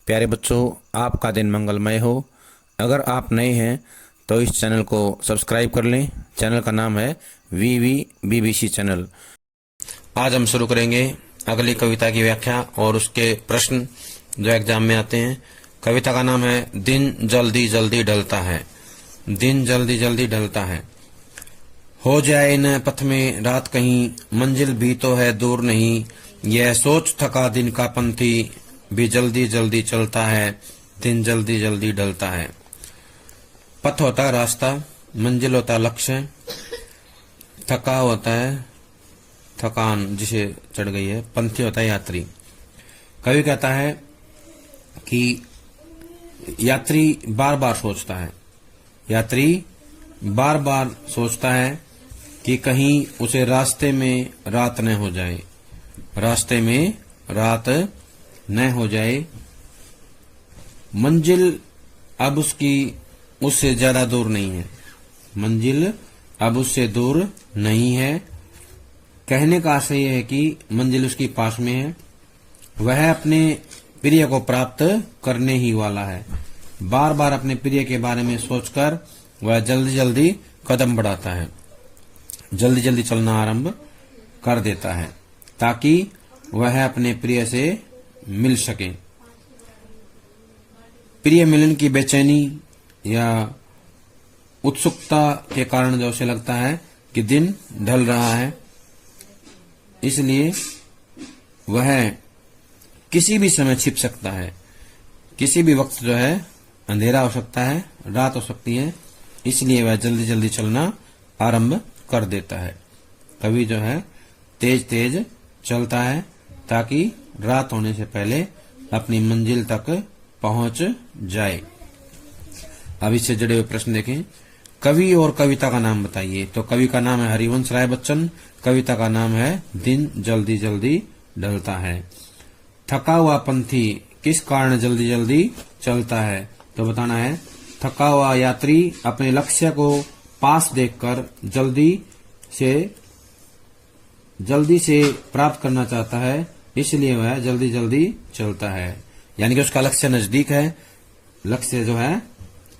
प्यारे बच्चों, आपका दिन मंगलमय हो। अगर आप नए हैं तो इस चैनल को सब्सक्राइब कर लें। चैनल का नाम है VVBBC चैनल। आज हम शुरू करेंगे अगली कविता की व्याख्या और उसके प्रश्न जो एग्जाम में आते हैं। कविता का नाम है दिन जल्दी जल्दी ढलता है। दिन जल्दी जल्दी ढलता है। हो जाए न पथ में रात कहीं, मंजिल भी तो है दूर नहीं। यह सोच थका दिन का पंथी, भी जल्दी जल्दी चलता है। दिन जल्दी जल्दी ढलता है। पथ होता है रास्ता, मंजिल होता है लक्ष्य, थका होता है थकान जिसे चढ़ गई है, पंथी होता है यात्री। कवि कहता है कि यात्री बार बार सोचता है, यात्री बार बार सोचता है कि कहीं उसे रास्ते में रात न हो जाए, रास्ते में रात न हो जाए। मंजिल अब उसकी उससे ज्यादा दूर नहीं है, मंजिल अब उससे दूर नहीं है। कहने का आशय यह है कि मंजिल उसकी पास में है, वह अपने प्रिय को प्राप्त करने ही वाला है। बार बार अपने प्रिय के बारे में सोचकर वह जल्दी जल्दी कदम बढ़ाता है, जल्दी जल्दी चलना आरंभ कर देता है ताकि वह अपने प्रिय से मिल सके। प्रिय मिलन की बेचैनी या उत्सुकता के कारण जो उसे लगता है कि दिन ढल रहा है, इसलिए वह किसी भी समय छिप सकता है। किसी भी वक्त जो है अंधेरा हो सकता है, रात हो सकती है, इसलिए वह जल्दी जल्दी चलना आरंभ कर देता है। कवि जो है तेज तेज चलता है ताकि रात होने से पहले अपनी मंजिल तक पहुंच जाए। अब इससे जुड़े हुए प्रश्न देखें। कवि और कविता का नाम बताइए। तो कवि का नाम है हरिवंश राय बच्चन, कविता का नाम है दिन जल्दी जल्दी ढलता है। थका हुआ पंथी किस कारण जल्दी जल्दी चलता है? तो बताना है थका हुआ यात्री अपने लक्ष्य को पास देखकर जल्दी से प्राप्त करना चाहता है, इसलिए वह जल्दी जल्दी चलता है। यानी कि उसका लक्ष्य नजदीक है, लक्ष्य जो है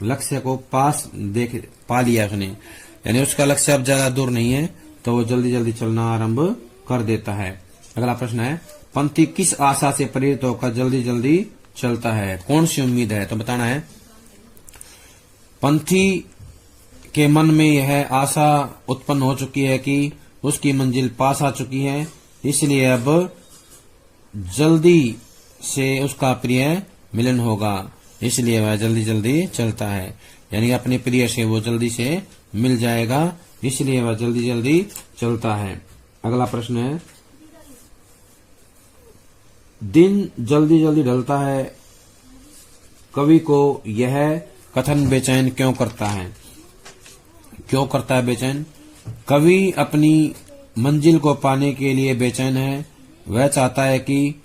लक्ष्य को पा लिया उसने, यानी उसका लक्ष्य अब ज्यादा दूर नहीं है, तो वो जल्दी जल्दी चलना आरंभ कर देता है। अगला प्रश्न है पंथी किस आशा से प्रेरित होकर जल्दी जल्दी चलता है? कौन सी उम्मीद है? तो बताना है पंथी के मन में यह आशा उत्पन्न हो चुकी है कि उसकी मंजिल पास आ चुकी है, इसलिए अब जल्दी से उसका प्रिय मिलन होगा, इसलिए वह जल्दी जल्दी चलता है। यानी अपने प्रिय से वो जल्दी से मिल जाएगा, इसलिए वह जल्दी जल्दी चलता है। अगला प्रश्न है दिन जल्दी जल्दी ढलता है, कवि को यह कथन बेचैन क्यों करता है? क्यों करता है बेचैन? कवि अपनी मंजिल को पाने के लिए बेचैन है। वह चाहता है कि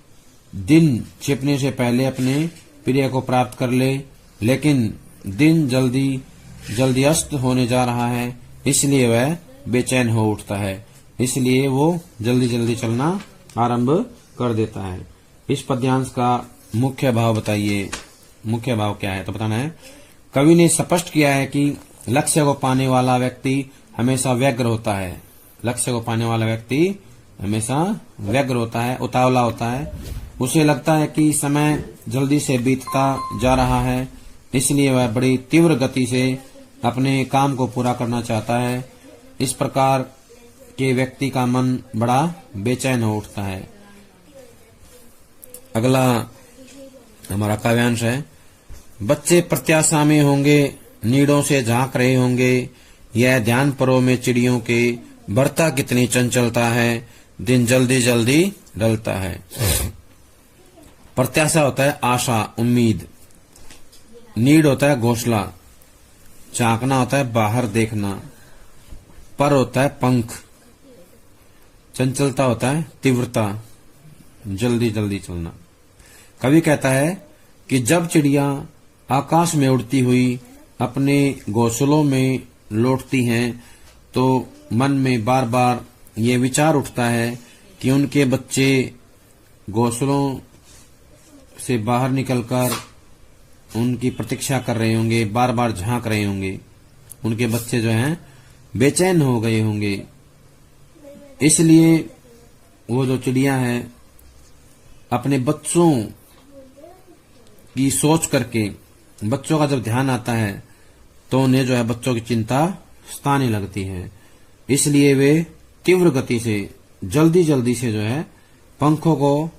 दिन छिपने से पहले अपने प्रिय को प्राप्त कर ले, लेकिन दिन जल्दी जल्दी अस्त होने जा रहा है, इसलिए वह बेचैन हो उठता है, इसलिए वो जल्दी जल्दी चलना आरंभ कर देता है। इस पद्यांश का मुख्य भाव बताइए। मुख्य भाव क्या है? तो बताना है कवि ने स्पष्ट किया है कि लक्ष्य को पाने वाला व्यक्ति हमेशा व्यग्र होता है। लक्ष्य को पाने वाला व्यक्ति हमेशा व्यग्र होता है, उतावला होता है। उसे लगता है कि समय जल्दी से बीतता जा रहा है, इसलिए वह बड़ी तीव्र गति से अपने काम को पूरा करना चाहता है। इस प्रकार के व्यक्ति का मन बड़ा बेचैन हो उठता है। अगला हमारा काव्यांश है बच्चे प्रत्याशा में होंगे, नीड़ों से झांक रहे होंगे, यह ध्यान परो में चिड़ियों के, बढ़ता कितनी चंचलता है, दिन जल्दी जल्दी ढलता है। प्रत्याशा होता है आशा, उम्मीद। नीड होता है घोंसला, झांकना होता है बाहर देखना, पर होता है पंख, चंचलता होता है तीव्रता, जल्दी जल्दी चलना। कवि कहता है कि जब चिड़िया आकाश में उड़ती हुई अपने घोंसलों में लौटती हैं, तो मन में बार बार ये विचार उठता है कि उनके बच्चे घोंसलों से बाहर निकलकर उनकी प्रतीक्षा कर रहे होंगे, बार बार झांक रहे होंगे। उनके बच्चे जो हैं बेचैन हो गए होंगे। इसलिए वो जो चिड़िया है अपने बच्चों की सोच करके, बच्चों का जब ध्यान आता है तो उन्हें जो है बच्चों की चिंता सताने लगती है। इसलिए वे तीव्र गति से जल्दी जल्दी से जो है पंखों को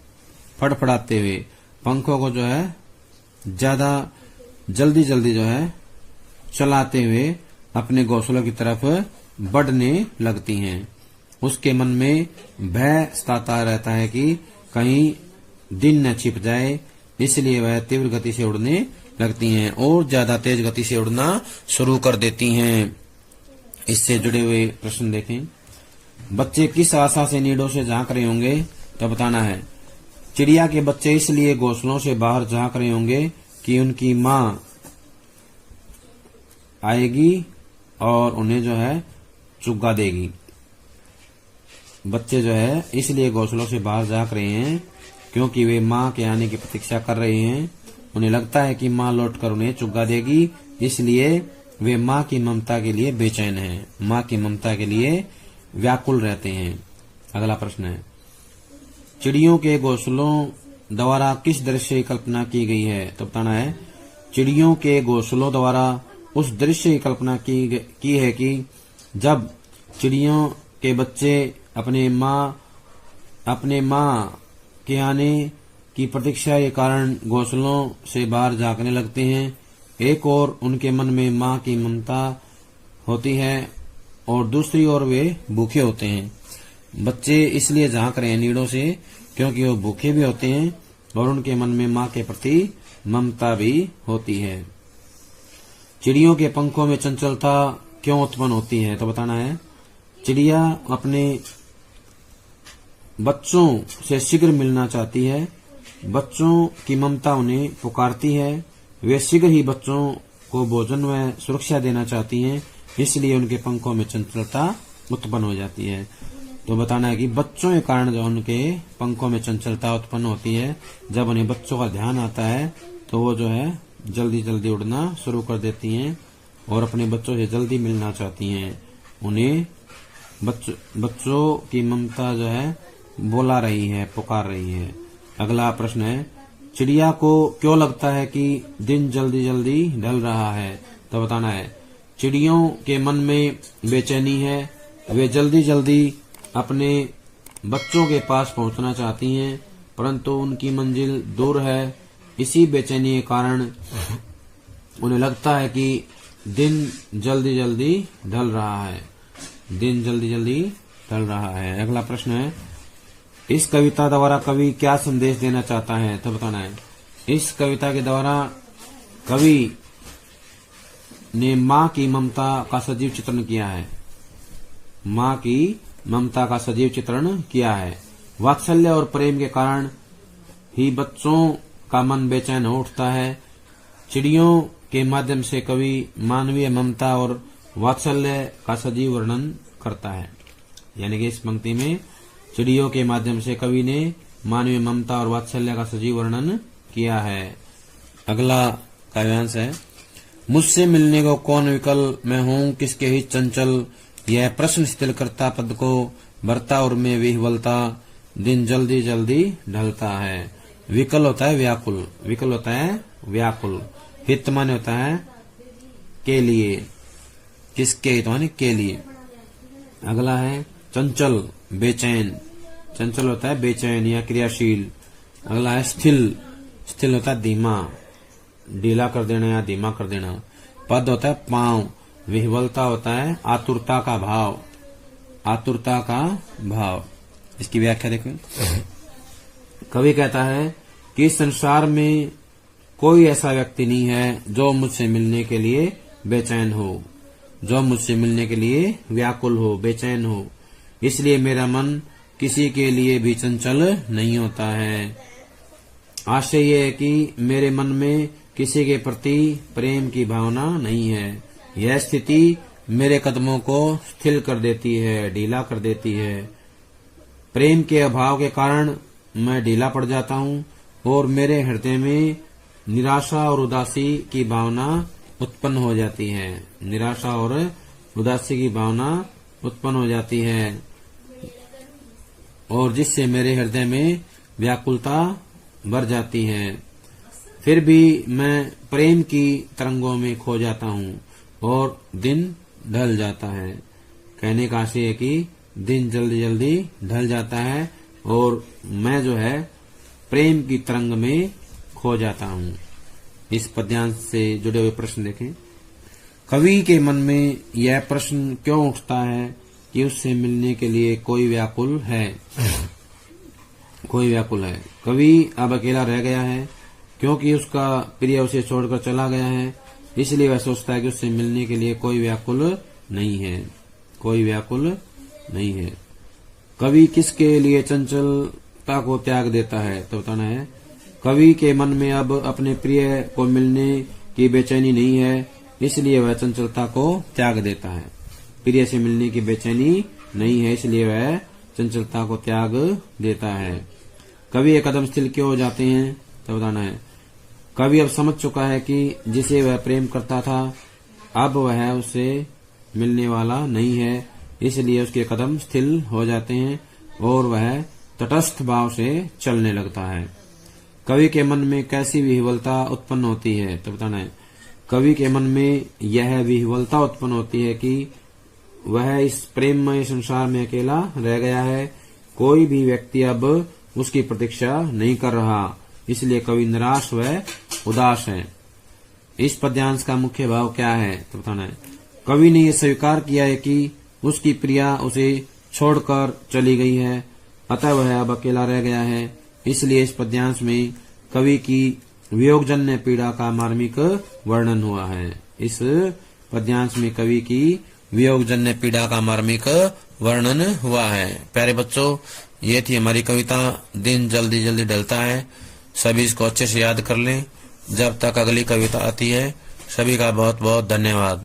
फड़फड़ाते हुए, पंखों को जो है ज्यादा जल्दी जल्दी जो है चलाते हुए अपने घोंसलों की तरफ बढ़ने लगती हैं। उसके मन में भय सताता रहता है कि कहीं दिन न छिप जाए, इसलिए वह तीव्र गति से उड़ने लगती हैं और ज्यादा तेज गति से उड़ना शुरू कर देती हैं। इससे जुड़े हुए प्रश्न देखें। बच्चे किस आशा से नीडों से झांक रहे होंगे तो बताना है। चिड़िया के बच्चे इसलिए घोंसलों से बाहर झांक रहे होंगे कि उनकी माँ आएगी और उन्हें जो है चुग्गा देगी। बच्चे जो है इसलिए घोंसलों से बाहर झांक रहे हैं क्योंकि वे माँ के आने की प्रतीक्षा कर रहे हैं। उन्हें लगता है कि माँ लौटकर उन्हें चुग्गा देगी, इसलिए वे माँ की ममता के लिए बेचैन हैं, माँ की ममता के लिए व्याकुल रहते हैं। अगला प्रश्न है, चिड़ियों के घोंसलों द्वारा किस दृश्य की कल्पना की गई है तो बताना है। चिड़ियों के घोंसलों द्वारा उस दृश्य की कल्पना की है कि जब चिड़ियों के बच्चे अपने माँ के आने की प्रतीक्षा के कारण घोंसलों से बाहर झांकने लगते हैं। एक ओर उनके मन में माँ की ममता होती है और दूसरी ओर वे भूखे होते हैं। बच्चे इसलिए झांक रहे हैं नीडों से क्योंकि वो भूखे भी होते हैं और उनके मन में माँ के प्रति ममता भी होती है। चिड़ियों के पंखों में चंचलता क्यों उत्पन्न होती है तो बताना है। चिड़िया अपने बच्चों से शीघ्र मिलना चाहती है। बच्चों की ममता उन्हें पुकारती है। वे शीघ्र ही बच्चों को भोजन व सुरक्षा देना चाहती हैं, इसलिए उनके पंखों में चंचलता उत्पन्न हो जाती है। तो बताना है कि बच्चों के कारण जो उनके पंखों में चंचलता उत्पन्न होती है, जब उन्हें बच्चों का ध्यान आता है तो वो जो है जल्दी जल्दी उड़ना शुरू कर देती हैं और अपने बच्चों से जल्दी मिलना चाहती हैं। उन्हें बच्चों की ममता जो है बुला रही है, पुकार रही है। अगला प्रश्न है, चिड़िया को क्यों लगता है कि दिन जल्दी जल्दी ढल रहा है तो बताना है। चिड़ियों के मन में बेचैनी है, वे जल्दी जल्दी अपने बच्चों के पास पहुंचना चाहती हैं, परंतु उनकी मंजिल दूर है। इसी बेचैनी के कारण उन्हें लगता है कि दिन जल्दी जल्दी ढल रहा है, दिन जल्दी जल्दी ढल रहा है। अगला प्रश्न है, इस कविता द्वारा कवि क्या संदेश देना चाहता है तो बताना है। इस कविता के द्वारा कवि ने माँ की ममता का सजीव चित्रण किया है, माँ की ममता का सजीव चित्रण किया है। वात्सल्य और प्रेम के कारण ही बच्चों का मन बेचैन हो उठता है। चिड़ियों के माध्यम से कवि मानवीय ममता और वात्सल्य का सजीव वर्णन करता है। यानी कि इस पंक्ति में चिड़ियों के माध्यम से कवि ने मानवीय ममता और वात्सल्य का सजीव वर्णन किया है। अगला काव्यांश है, मुझसे मिलने को कौन विकल, मैं हूँ किसके ही चंचल। यह प्रश्न स्थिरकर्ता पद को भरता और मैं विह्वलता, दिन जल्दी जल्दी ढलता है। विकल होता है व्याकुल, विकल होता है व्याकुल। हित माने होता है के लिए, किसके हित माने के लिए। अगला है चंचल, बेचैन, चंचल होता है बेचैन या क्रियाशील। अगला है स्थिल, स्थिल होता है धीमा, ढीला कर देना या धीमा कर देना। पद होता है पांव। विह्वलता होता है आतुरता का भाव, आतुरता का भाव। इसकी व्याख्या देखो। कवि कहता है कि संसार में कोई ऐसा व्यक्ति नहीं है जो मुझसे मिलने के लिए बेचैन हो, जो मुझसे मिलने के लिए व्याकुल हो, बेचैन हो। इसलिए मेरा मन किसी के लिए भी चंचल नहीं होता है। आशय ये है कि मेरे मन में किसी के प्रति प्रेम की भावना नहीं है। यह स्थिति मेरे कदमों को स्थिर कर देती है, ढीला कर देती है। प्रेम के अभाव के कारण मैं ढीला पड़ जाता हूँ और मेरे हृदय में निराशा और उदासी की भावना उत्पन्न हो जाती है। निराशा और उदासी की भावना उत्पन्न हो जाती है और जिससे मेरे हृदय में व्याकुलता भर जाती है। फिर भी मैं प्रेम की तरंगों में खो जाता हूँ और दिन ढल जाता है। कहने का आशय है कि दिन जल्दी जल्दी ढल जाता है और मैं जो है प्रेम की तरंग में खो जाता हूँ। इस पद्यांश से जुड़े हुए प्रश्न देखें। कवि के मन में यह प्रश्न क्यों उठता है कि उससे मिलने के लिए कोई व्याकुल है। कोई व्याकुल है। कवि अब अकेला रह गया है क्योंकि उसका प्रिय उसे छोड़कर चला गया है, इसलिए वह सोचता है कि उससे मिलने के लिए कोई व्याकुल नहीं है। कोई व्याकुल नहीं है। कवि किसके लिए चंचलता को त्याग देता है, तो बताना है। कवि के मन में अब अपने प्रिय को मिलने की बेचैनी नहीं है, इसलिए वह चंचलता को त्याग देता है। प्रिय से मिलने की बेचैनी नहीं है, इसलिए वह चंचलता को त्याग देता है। कवि एक कदम स्थिर क्यों हो जाते हैं, तो बताना है। कवि अब समझ चुका है कि जिसे वह प्रेम करता था अब वह उसे मिलने वाला नहीं है, इसलिए उसके कदम स्थिर हो जाते हैं और वह तटस्थ भाव से चलने लगता है। कवि के मन में कैसी विह्वलता उत्पन्न होती है, तो बताना है। कवि के मन में यह विह्वलता उत्पन्न होती है कि वह इस प्रेममय संसार में अकेला रह गया है। कोई भी व्यक्ति अब उसकी प्रतीक्षा नहीं कर रहा, इसलिए कवि निराश व उदास है। इस पद्यांश का मुख्य भाव क्या है, तो बताना है। कवि ने यह स्वीकार किया है कि उसकी प्रिया उसे छोड़कर चली गई है, अतः वह अब अकेला रह गया है। इसलिए इस पद्यांश में कवि की वियोगजन्य पीड़ा का मार्मिक वर्णन हुआ है। इस पद्यांश में कवि की वियोगजन्य पीड़ा का मार्मिक वर्णन हुआ है। प्यारे बच्चों, ये थी हमारी कविता दिन जल्दी जल्दी ढलता है। सभी इसको अच्छे से याद कर लें। जब तक अगली कविता आती है, सभी का बहुत बहुत धन्यवाद।